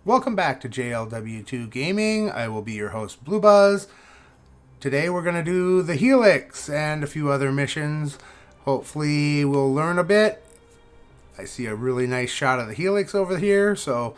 Welcome back to JLW2 Gaming. I will be your host, Blue Buzz. Today we're going to do the Helix and a few other missions. Hopefully we'll learn a bit. I see a really nice shot of the Helix over here, so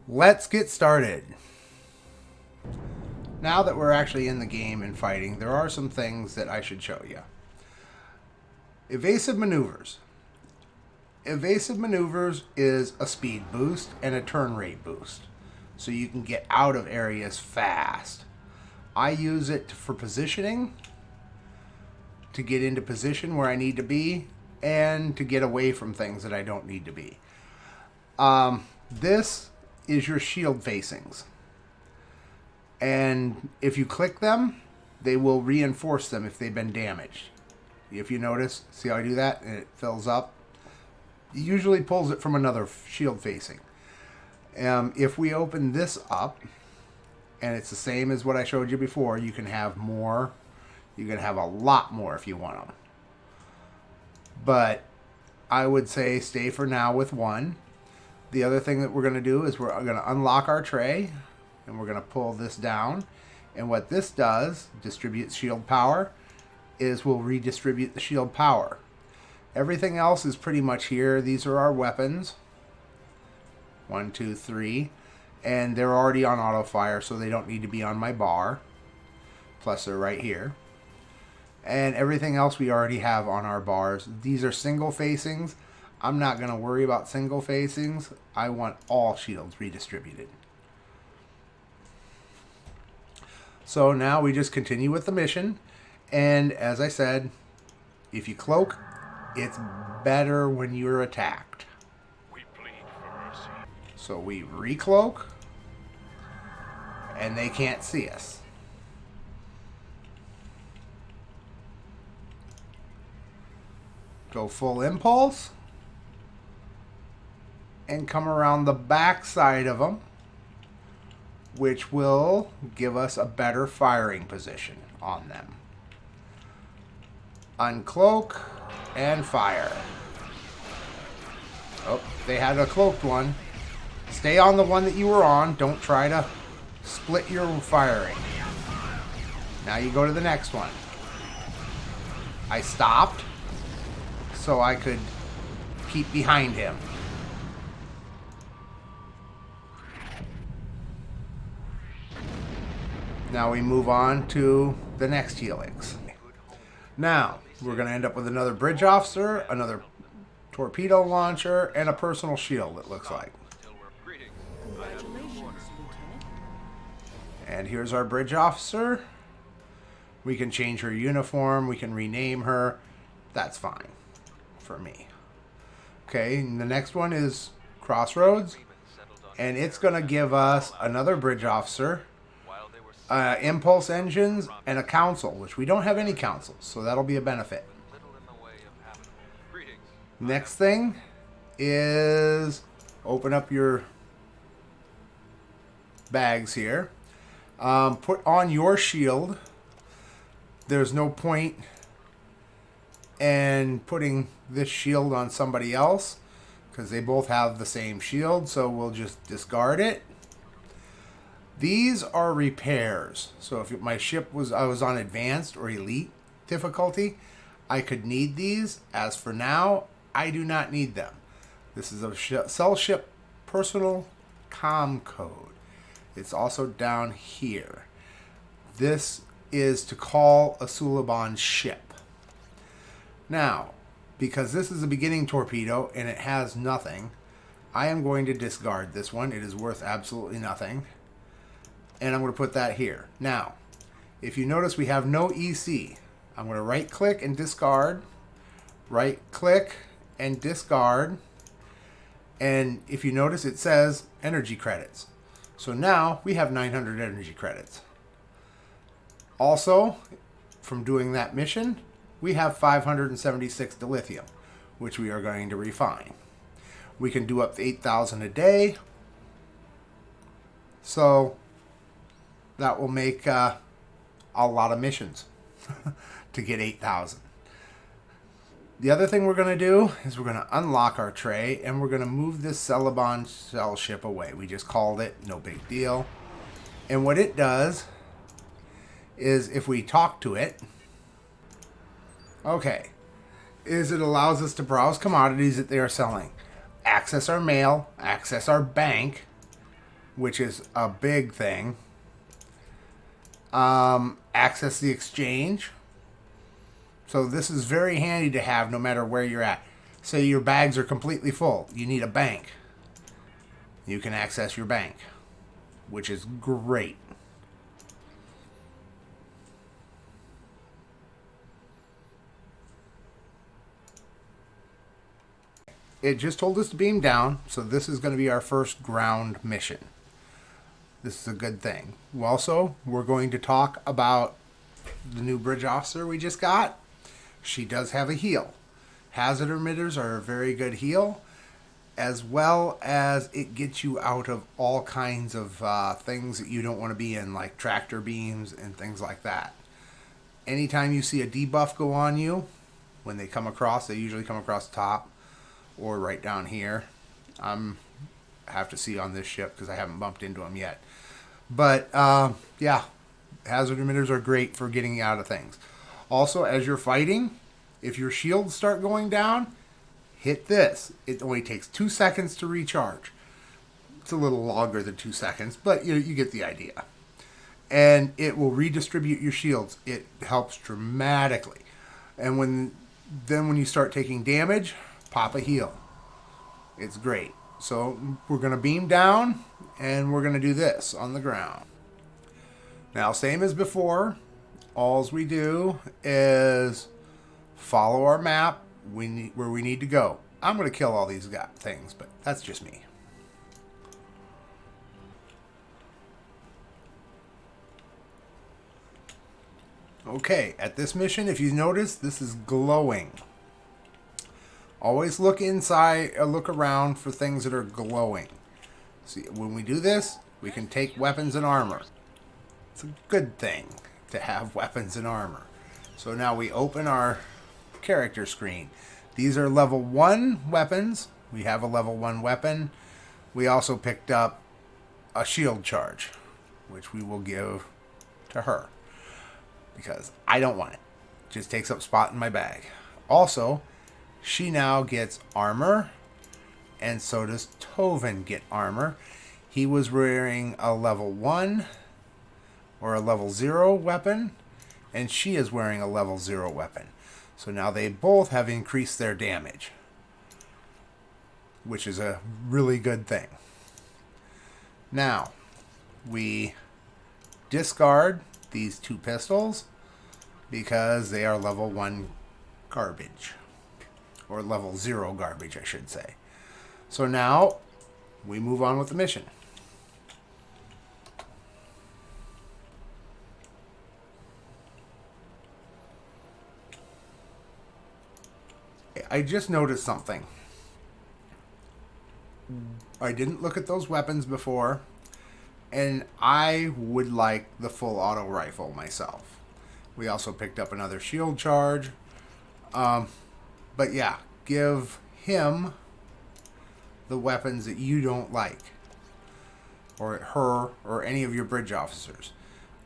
let's get started. Now that we're actually in the game and fighting, there are some things that I should show you. Evasive maneuvers. Evasive maneuvers is a speed boost and a turn rate boost, so you can get out of areas fast. I use it for positioning, to get into position where I need to be, and to get away from things that I don't need to be. This is your shield facings, and if you click them, they will reinforce them if they've been damaged. If you notice, see how I do that, and it fills up. It usually pulls it from another shield facing. If we open this up, and it's the same as what I showed you before, you can have more. You can have a lot more if you want them. But I would say stay for now with one. The other thing that we're going to do is we're going to unlock our tray, and we're going to pull this down. And what this does, distributes shield power, is we'll redistribute the shield power. Everything else is pretty much here. These are our weapons. 1, 2, 3. And they're already on auto fire, so they don't need to be on my bar. Plus they're right here. And everything else we already have on our bars. These are single facings. I'm not going to worry about single facings. I want all shields redistributed. So now we just continue with the mission. And as I said, if you cloak, it's better when you're attacked. We plead for mercy. So we recloak, and they can't see us. Go full impulse, and come around the back side of them, which will give us a better firing position on them. Uncloak and fire. Oh, they had a cloaked one. Stay on the one that you were on. Don't try to split your firing. Now you go to the next one. I stopped so I could keep behind him. Now we move on to the next Helix. Now, we're going to end up with another bridge officer, another torpedo launcher, and a personal shield, it looks like. And here's our bridge officer. We can change her uniform. We can rename her. That's fine for me. Okay, and the next one is Crossroads. And it's going to give us another bridge officer, impulse engines, and a council, which we don't have any councils, so that'll be a benefit. Next thing is open up your bags here. Put on your shield. There's no point in putting this shield on somebody else because they both have the same shield, so we'll just discard it. These are repairs. So if my ship was, I was on advanced or elite difficulty, I could need these. As for now, I do not need them. This is a cell ship personal comm code. It's also down here. This is to call a Suliban ship. Now, because this is a beginning torpedo and it has nothing, I am going to discard this one. It is worth absolutely nothing. And I'm going to put that here. Now, if you notice we have no EC, I'm going to right click and discard, right click and discard, and if you notice it says energy credits. So now we have 900 energy credits. Also, from doing that mission, we have 576 dilithium, which we are going to refine. We can do up to 8,000 a day. So that will make a lot of missions to get 8,000. The other thing we're going to do is we're going to unlock our tray and we're going to move this Celebon shell ship away. We just called it, no big deal. And what it does is if we talk to it, okay, is it allows us to browse commodities that they are selling, access our mail, access our bank, which is a big thing, access the exchange. So this is very handy to have no matter where you're at. Say your bags are completely full. You need a bank. You can access your bank, which is great. It just told us to beam down, so this is going to be our first ground mission. This is a good thing. Also, we're going to talk about the new bridge officer we just got. She does have a heal. Hazard emitters are a very good heal, as well as it gets you out of all kinds of things that you don't want to be in, like tractor beams and things like that. Anytime you see a debuff go on you, when they come across, they usually come across the top or right down here. I have to see on this ship because I haven't bumped into them yet. But yeah, hazard emitters are great for getting out of things. Also, as you're fighting, if your shields start going down, hit this. It only takes 2 seconds to recharge. It's a little longer than 2 seconds, but you get the idea. And it will redistribute your shields. It helps dramatically. And when you start taking damage, pop a heal. It's great. So we're going to beam down, and we're going to do this on the ground. Now, same as before, all we do is follow our map where we need to go. I'm going to kill all these things, but that's just me. Okay, at this mission, if you notice, this is glowing. Always look inside, look around for things that are glowing. See, when we do this, we can take weapons and armor. It's a good thing to have weapons and armor. So now we open our character screen. These are level 1 weapons. We have a level 1 weapon. We also picked up a shield charge, which we will give to her because I don't want it. It just takes up spot in my bag. Also, she now gets armor, and so does Tovin get armor. He was wearing a level 1 or a level 0 weapon, and she is wearing a level 0 weapon. So now they both have increased their damage, which is a really good thing. Now, we discard these 2 pistols because they are level 1 garbage. Or level 0 garbage, I should say. So now, we move on with the mission. I just noticed something. I didn't look at those weapons before, and I would like the full auto rifle myself. We also picked up another shield charge. But yeah, give him the weapons that you don't like, or her, or any of your bridge officers.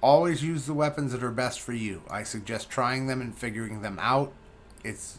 Always use the weapons that are best for you. I suggest trying them and figuring them out. It's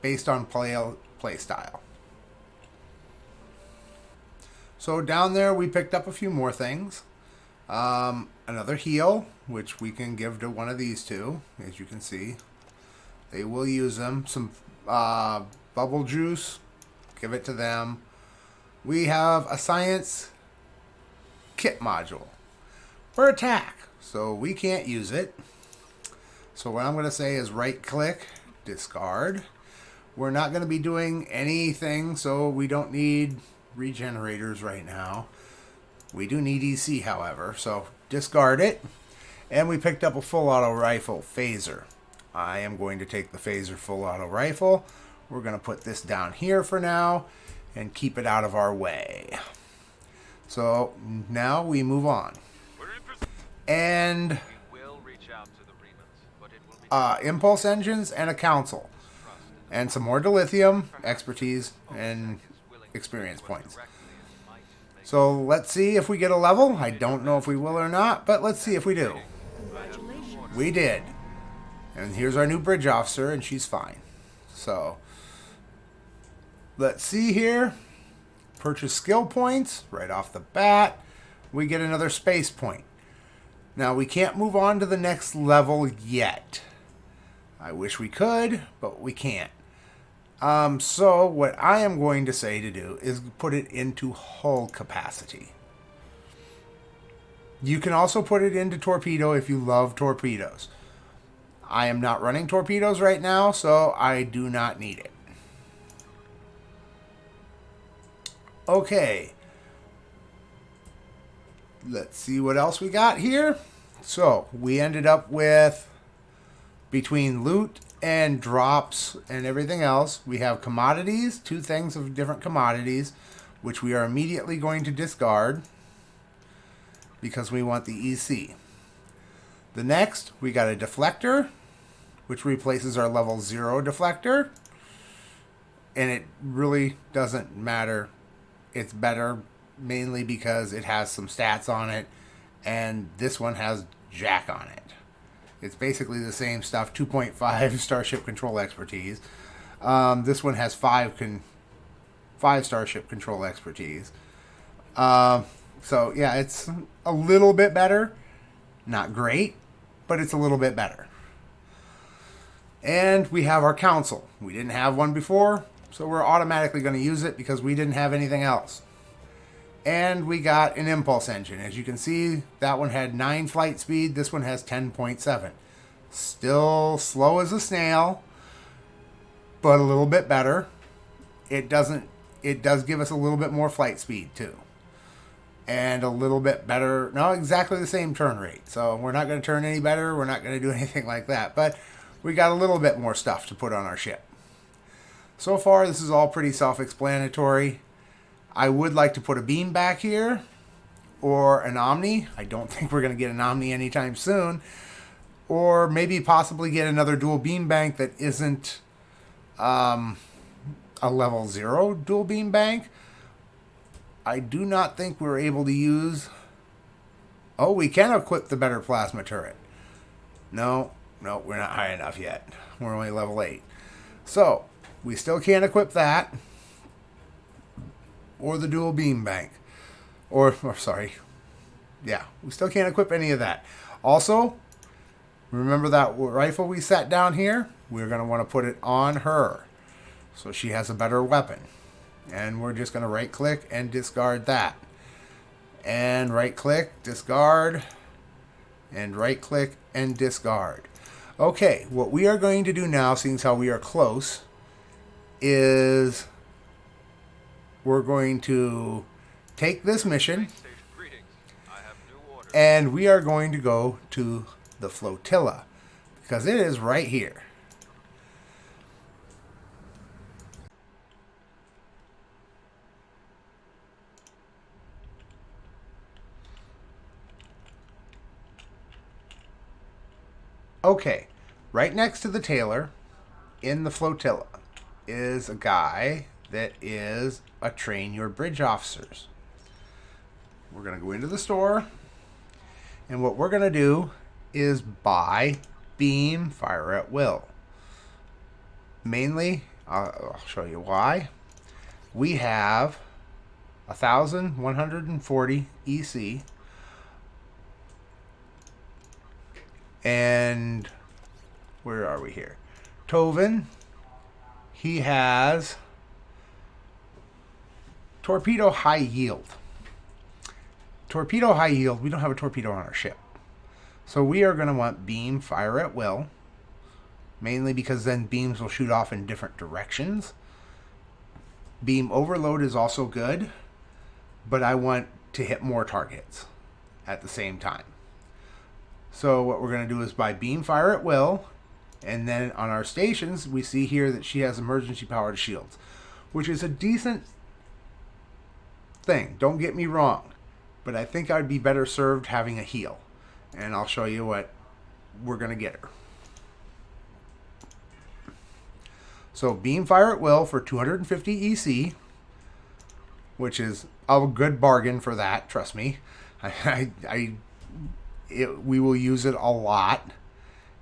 based on play style. So down there we picked up a few more things. Another heal, which we can give to one of these two, as you can see. They will use them. Some bubble juice, give it to them. We have a science kit module for attack, so we can't use it. So what I'm going to say is right click, discard. We're not going to be doing anything, so we don't need regenerators right now. We do need EC, however, so discard it. And we picked up a full auto rifle phaser. I am going to take the phaser full auto rifle. We're going to put this down here for now and keep it out of our way. So now we move on. And impulse engines and a council. And some more dilithium, expertise, and experience points. So let's see if we get a level. I don't know if we will or not, but let's see if we do. We did. And here's our new bridge officer, and she's fine. So let's see here. Purchase skill points right off the bat. We get another space point. Now we can't move on to the next level yet. I wish we could, but we can't. So what I am going to say to do is put it into hull capacity. You can also put it into torpedo if you love torpedoes. I am not running torpedoes right now, so I do not need it. Okay. Let's see what else we got here. So we ended up with, between loot and drops and everything else, we have commodities, 2 things of different commodities, which we are immediately going to discard because we want the EC. The next, we got a deflector, which replaces our level 0 deflector, and it really doesn't matter. It's better mainly because it has some stats on it, and this one has Jack on it. It's basically the same stuff, 2.5 Starship Control Expertise. This one has 5 Starship Control Expertise. So, yeah, it's a little bit better. Not great, but it's a little bit better. And we have our Council. We didn't have one before, so we're automatically going to use it because we didn't have anything else. And we got an impulse engine. As you can see, that one had 9 flight speed. This one has 10.7. Still slow as a snail, but a little bit better. It does give us a little bit more flight speed too. And a little bit better, not exactly the same turn rate. So we're not going to turn any better. We're not going to do anything like that. But we got a little bit more stuff to put on our ship. So far, this is all pretty self-explanatory. I would like to put a beam back here or an Omni. I don't think we're going to get an Omni anytime soon. Or maybe possibly get another dual beam bank that isn't a level 0 dual beam bank. I do not think we're able to use... Oh, we can equip the better plasma turret. No, we're not high enough yet. We're only level 8. So, we still can't equip that. Or the dual beam bank. Or sorry. Yeah, we still can't equip any of that. Also, remember that rifle we set down here? We're going to want to put it on her, so she has a better weapon. And we're just going to right click and discard that. And right click, discard. And right click and discard. Okay, what we are going to do now, seeing as how we are close, is we're going to take this mission and we are going to go to the flotilla because it is right here. Okay, right next to the tailor in the flotilla is a guy that is a train your bridge officers. We're going to go into the store, and what we're going to do is buy beam fire at will. Mainly, I'll show you why. We have 1,140 EC, and where are we here? Tovin, he has torpedo high yield. Torpedo high yield, we don't have a torpedo on our ship. So we are going to want beam fire at will, mainly because then beams will shoot off in different directions. Beam overload is also good, but I want to hit more targets at the same time. So what we're going to do is buy beam fire at will, and then on our stations we see here that she has emergency powered shields, which is a decent thing. Don't get me wrong, but I think I'd be better served having a heal, and I'll show you what we're going to get her. So beam fire at will for 250 EC, which is a good bargain for that. Trust me, we will use it a lot.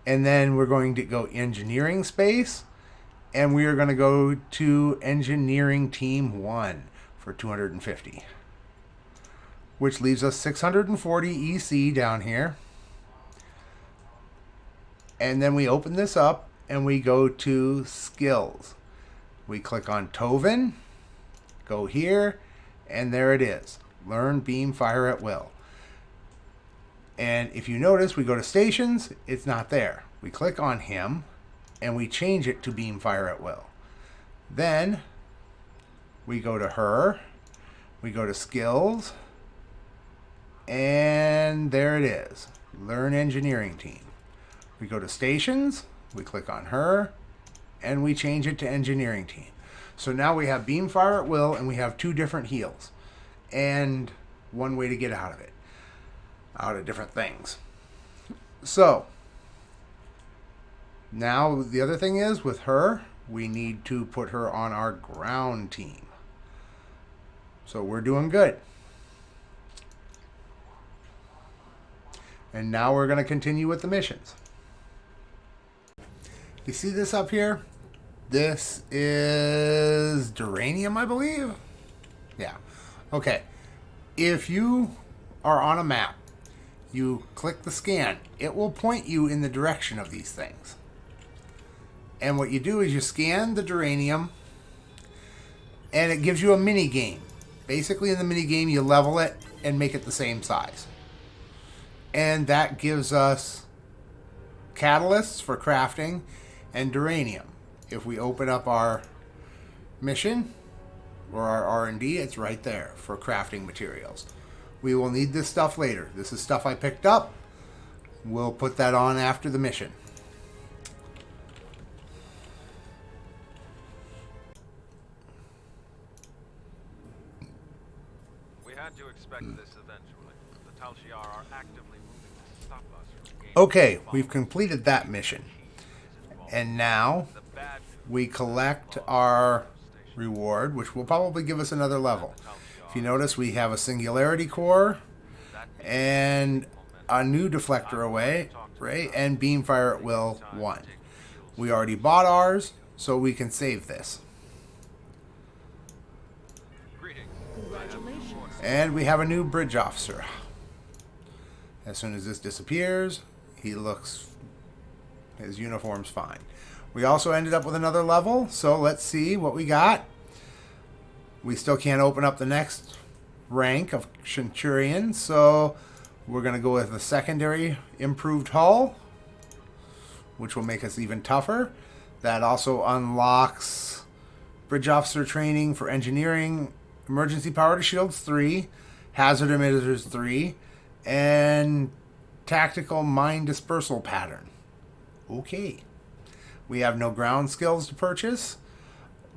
And then we're going to go engineering space, and we are going to go to engineering team 1 for 250, which leaves us 640 EC down here. And then we open this up and we go to skills. We click on Tovin, go here, and there it is. Learn beam fire at will. And if you notice, we go to stations, it's not there. We click on him and we change it to beam fire at will. Then we go to her, we go to skills, and there it is. Learn engineering team. We go to stations, we click on her, and we change it to engineering team. So now we have beam fire at will, and we have 2 different heals and 1 way to get out of it, out of different things. So now the other thing is with her, we need to put her on our ground team. So we're doing good. And now we're going to continue with the missions. You see this up here? This is Duranium, I believe. Yeah. Okay. If you are on a map, you click the scan, it will point you in the direction of these things. And what you do is you scan the Duranium, and it gives you a mini game. Basically, in the mini game, you level it and make it the same size. And that gives us catalysts for crafting and Duranium. If we open up our mission or our R&D, it's right there for crafting materials. We will need this stuff later. This is stuff I picked up. We'll put that on after the mission. We had to expect this eventually. The Tal Shiar are actively moving to stop us from gaining. Okay, we've completed that mission. And now we collect our reward, which will probably give us another level. If you notice, we have a singularity core and a new deflector away, right? And beam fire at will 1. We already bought ours, so we can save this. And we have a new bridge officer. As soon as this disappears, he looks, his uniform's fine. We also ended up with another level, so let's see what we got. We still can't open up the next rank of Centurion, so we're going to go with the secondary improved hull, which will make us even tougher. That also unlocks bridge officer training for engineering, emergency power to shields 3, hazard emitters 3, and tactical mine dispersal pattern. Okay. We have no ground skills to purchase.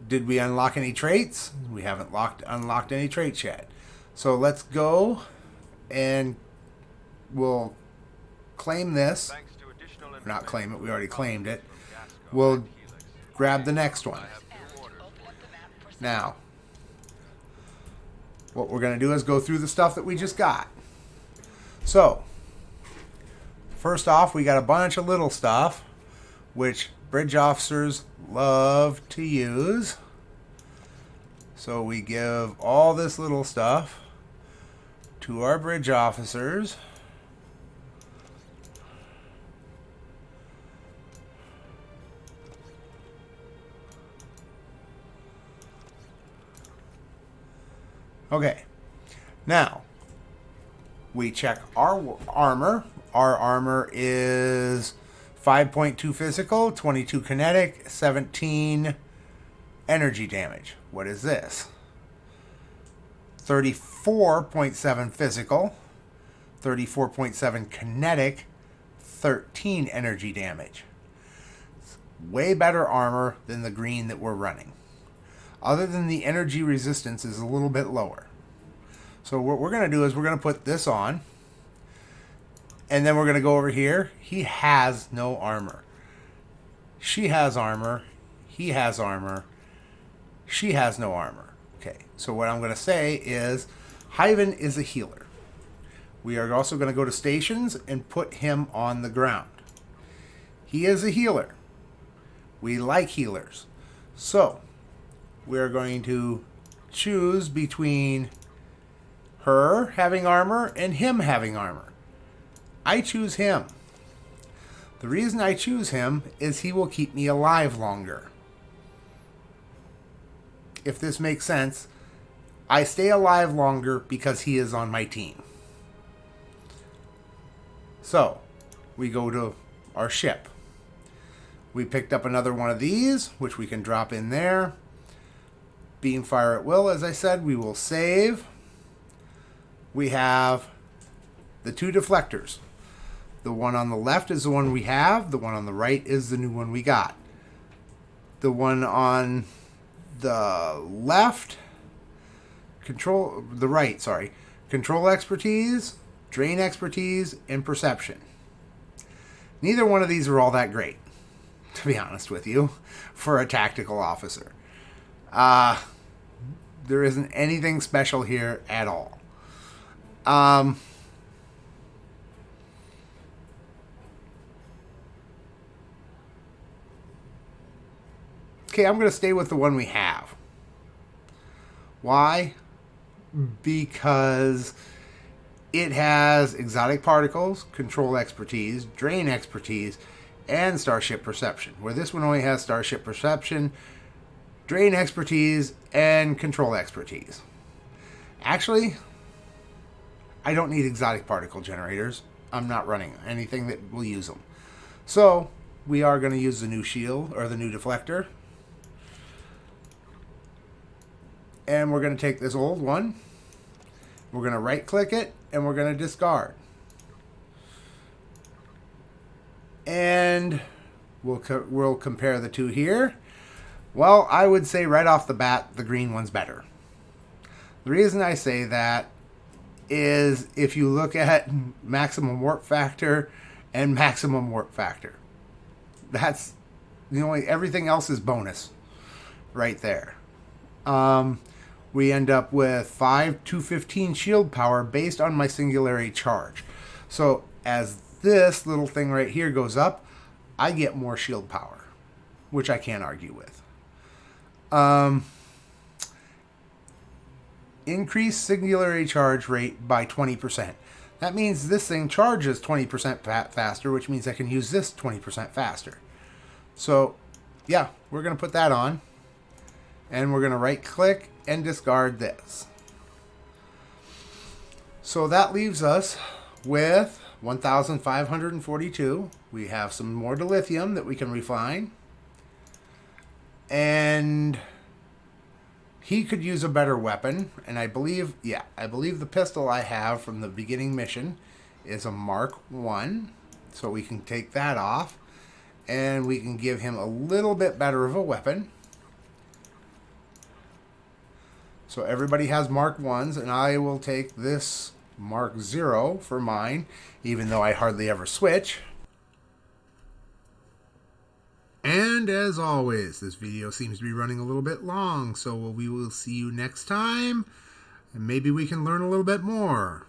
Did we unlock any traits? We haven't unlocked any traits yet. So let's go and we'll claim this. Not claim it, we already claimed it. We'll grab the next one. Now, what we're going to do is go through the stuff that we just got. So, first off, we got a bunch of little stuff, which bridge officers love to use. So we give all this little stuff to our bridge officers. Okay, now we check our armor. Our armor is 5.2 physical, 22 kinetic, 17 energy damage. What is this? 34.7 physical, 34.7 kinetic, 13 energy damage. It's way better armor than the green that we're running. Other than the energy resistance is a little bit lower. So what we're going to do is we're going to put this on. And then we're going to go over here. He has no armor. She has armor. He has armor. She has no armor. Okay, so what I'm going to say is Hyven is a healer. We are also going to go to stations and put him on the ground. He is a healer. We like healers. So we are going to choose between her having armor and him having armor. I choose him. The reason I choose him is he will keep me alive longer. If this makes sense, I stay alive longer because he is on my team. So, we go to our ship. We picked up another one of these, which we can drop in there. Beam fire at will, as I said, we will save. We have the 2 deflectors. The one on the left is the one we have. The one on the right is the new one we got. The one on the left, control expertise, drain expertise, and perception. Neither one of these are all that great, to be honest with you, for a tactical officer. There isn't anything special here at all. Okay, I'm going to stay with the one we have. Why? Because it has exotic particles, control expertise, drain expertise, and starship perception. Where this one only has starship perception, drain expertise, and control expertise. Actually, I don't need exotic particle generators. I'm not running anything that will use them. So, we are going to use the new shield, or the new deflector. And we're going to take this old one. We're going to right click it and we're going to discard. And we'll compare the two here. Well, I would say right off the bat, the green one's better. The reason I say that is if you look at maximum warp factor and maximum warp factor. That's the only, everything else is bonus right there. We end up with 215 shield power based on my singularity charge. So as this little thing right here goes up, I get more shield power, which I can't argue with. Increase singularity charge rate by 20%. That means this thing charges 20% faster, which means I can use this 20% faster. So yeah, we're going to put that on. And we're going to right click and discard this. So that leaves us with 1,542. We have some more dilithium that we can refine. And he could use a better weapon. And I believe the pistol I have from the beginning mission is a Mark 1. So we can take that off. And we can give him a little bit better of a weapon. So everybody has Mark 1s, and I will take this Mark 0 for mine, even though I hardly ever switch. And as always, this video seems to be running a little bit long, so we will see you next time, and maybe we can learn a little bit more.